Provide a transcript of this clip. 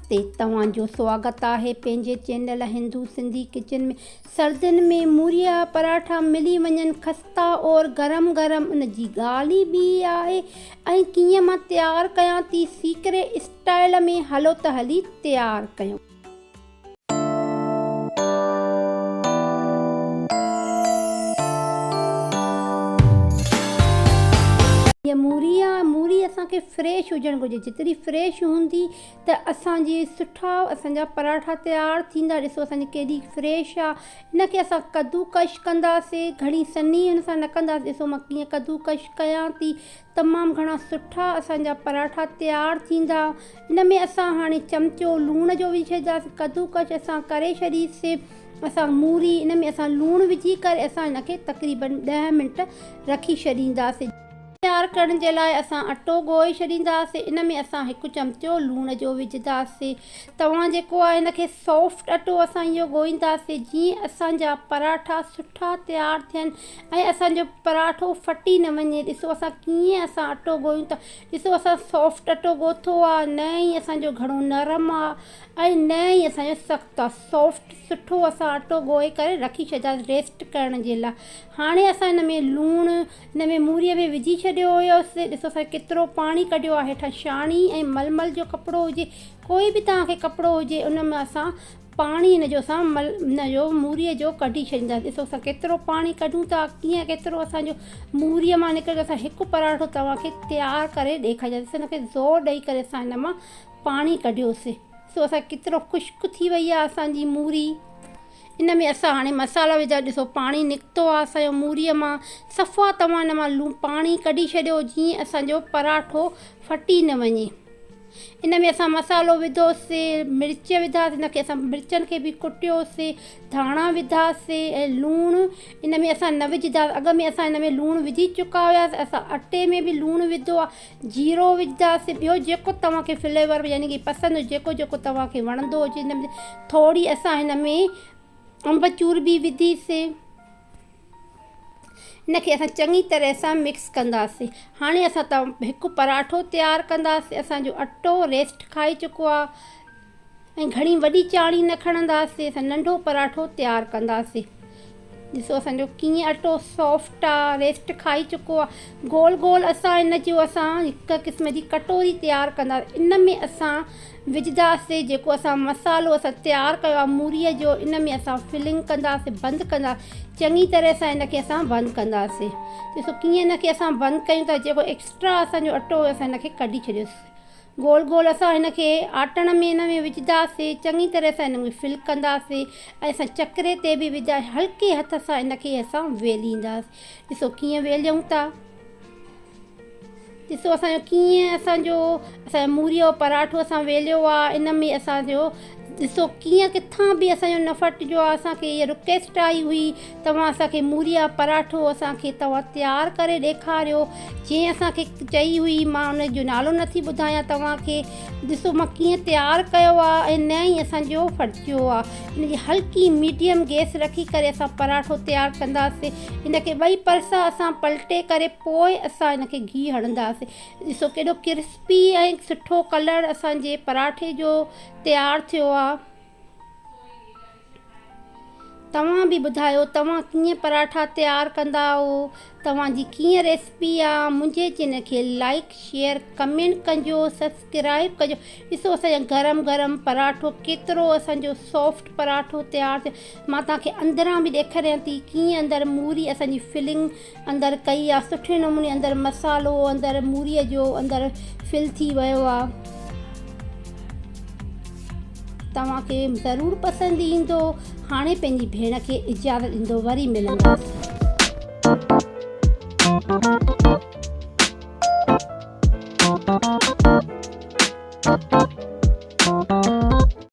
नमस्ते, तव्हांजो स्वागत आहे पंहिंजे चैनल हिंदू सिंधी किचन में। सर्दियुनि में मूरिया पराठा मिली वञनि खस्ता और गरम गरम, उन जी ॻाल्हि ई ॿी आहे। ऐं कीअं मां तयारु कयां थी सीक्रेट स्टाइल में, हलो त हली तयारु कयूं। ये मूरी असांखे फ्रेश हुजणु घुरिजे। जेतिरी फ्रेश हूंदी त असांजी सुठा असांजा पराठा तयारु थींदा। ॾिसो असांजी केॾी फ्रेश आहे। हिनखे असां कद्दूकश कंदासीं, घणी सन्ही हिन सां न कंदासीं। ॾिसो मां कीअं कद्दूकश कयां थी, तमामु घणा सुठा असांजा पराठा तयारु थींदा। हिन में असां हाणे चमिचो लूण जो विझी छॾींदासीं। कद्दूकश असां करे छॾीसीं। असां मूरी हिन में असां लूणु विझी करे असां हिनखे तक़रीबन 10 मिंट रखी छॾींदासीं। तयारु करण जे लाइ असां अटो ॻोहे छॾींदासीं। इन में असां 1 चमिचो लूण जो विझंदासीं। तव्हां जेको आहे हिनखे सॉफ्ट अटो असां इहो ॻोहींदासीं, जीअं असांजा पराठा सुठा तयारु थियनि ऐं असांजो पराठो फटी न वञे। ॾिसो असां कीअं असां अटो ॻोहियूं था। ॾिसो असां सॉफ्ट अटो ॻोथो आहे, न ई असांजो घणो नरम आहे ऐं न ई असांजो सख़्तु आहे। सॉफ्ट सुठो असां अटो ॻोहे करे रखी छॾियासीं रेस्ट करण जे लाइ। हाणे असां हिन में लूणु हिन में मूरीअ में विझी छॾियो हुयोसीं। ॾिसो असां केतिरो पाणी कढियो आहे। हेठां छाणी ऐं मलमल जो कपिड़ो हुजे, कोई बि तव्हांखे कपिड़ो हुजे, उन में असां पाणी हिनजो असां हिनजो मूरीअ जो कढी छॾींदासीं। ॾिसो असां केतिरो पाणी कढूं था, कीअं केतिरो असांजो मूरीअ मां निकिरे। असां 1 पराठो तव्हांखे तयारु करे ॾेखारींदासीं। हिनखे ज़ोर ॾेई करे असां हिन मां पाणी कढियोसीं। ॾिसो असां केतिरो ख़ुश्क थी वई आहे असांजी मूरी। इन में असां हाणे मसाला विझा। ॾिसो पाणी निकितो आहे असांजो मूरीअ मां। सफ़ा तव्हां हिन मां पाणी कढी छॾियो, जीअं असांजो पराठो फटी न वञे। इन में असां मसालो विधोसीं, मिर्च विधासीं, हिनखे असां मिर्चनि खे बि कुटियोसीं, धाणा विधासीं ऐं लूणु इन में असां न विझंदासीं। अॻ में असां हिन में लूणु विझी चुका हुआसीं। असां अटे में बि लूणु विधो आहे। जीरो विझंदासीं। ॿियो जेको तव्हांखे फ्लेवर यानी कि पसंदि जेको जेको तव्हांखे वणंदो हुजे। हिन में थोरी असां हिन में अम्बचूर बि विधीसीं। इनखे असां चङी तरह सां मिक्स कंदासीं। हाणे असां 1 पराठो तयारु कंदासीं। असांजो अटो रेस्ट खाई चुको आहे ऐं घणी वॾी चाणी न खणंदासीं। असां नंढो पराठो तयारु कंदासीं। ॾिसो असांजो कीअं अटो सॉफ्ट आहे, रेस्ट खाई चुको आहे। गोल गोल असां इन जो असां हिकु क़िस्म जी कटोरी तयारु कंदासीं। इन में असां विझंदासीं जेको असां मसालो असां तयारु कयो आहे मूरीअ जो। इन में असां फिलिंग कंदासीं, बंदि कंदासीं। चङी तरह सां इनखे असां बंदि कंदासीं। ॾिसो कीअं इनखे असां बंदि कयूं था। जेको एक्स्ट्रा असांजो अटो असां हिनखे कढी छॾियोसीं। गोल गोल असां हिनखे आटण में हिन में विझंदासीं। चङी तरह सां हिन में फिल कंदासीं ऐं असां चकरे ते बि विझा हल्के हथ सां हिनखे असां वेलींदासीं। ॾिसो कीअं वेलियूं था। ॾिसो असांजो कीअं असांजो मूरीअ जो पराठो असां वेलियो आहे। इन में असांजो ॾिसो कीअं किथां बि असांजो न फटिजो आहे। असांखे इहा रिक्वेस्ट आई हुई, तव्हां असांखे मूरीअ पराठो असांखे तव्हां तयारु करे ॾेखारियो। जीअं असांखे चई हुई, मां उन जो नालो नथी ॿुधायां तव्हांखे। ॾिसो मां कीअं तयारु कयो आहे ऐं न ई असांजो फटिजो आहे। हिनजी हल्की मीडियम गैस रखी करे असां पराठो तयारु कंदासीं। हिनखे 2 परसा असां पलटे करे पोइ असां हिनखे घी हणंदासीं। ॾिसो केॾो क्रिस्पी ऐं सुठो कलर असांजे पराठे जो तयारु थियो आहे। तव्हां बि ॿुधायो तव्हां कीअं पराठा तयारु कंदा आहियो, तव्हांजी कीअं रेसिपी आहे। मुंहिंजे चैनल खे लाइक शेयर कमेंट कजो, सब्सक्राइब कजो। ॾिसो असांजो गरम गरम पराठो केतिरो असांजो सॉफ्ट पराठो तयारु थियो। मां तव्हांखे अंदरां बि ॾेखारियां थी कीअं अंदरि मूरी असांजी फिलिंग अंदरि कई आहे। सुठे नमूने अंदरि मसालो अंदरि मूरीअ जो अंदरि फिल थी वियो आहे। तव्हांखे ज़रूरु पसंदि ईंदो। हाणे पंहिंजी भेण खे इजाज़त ॾींदो, वरी मिलंदासीं।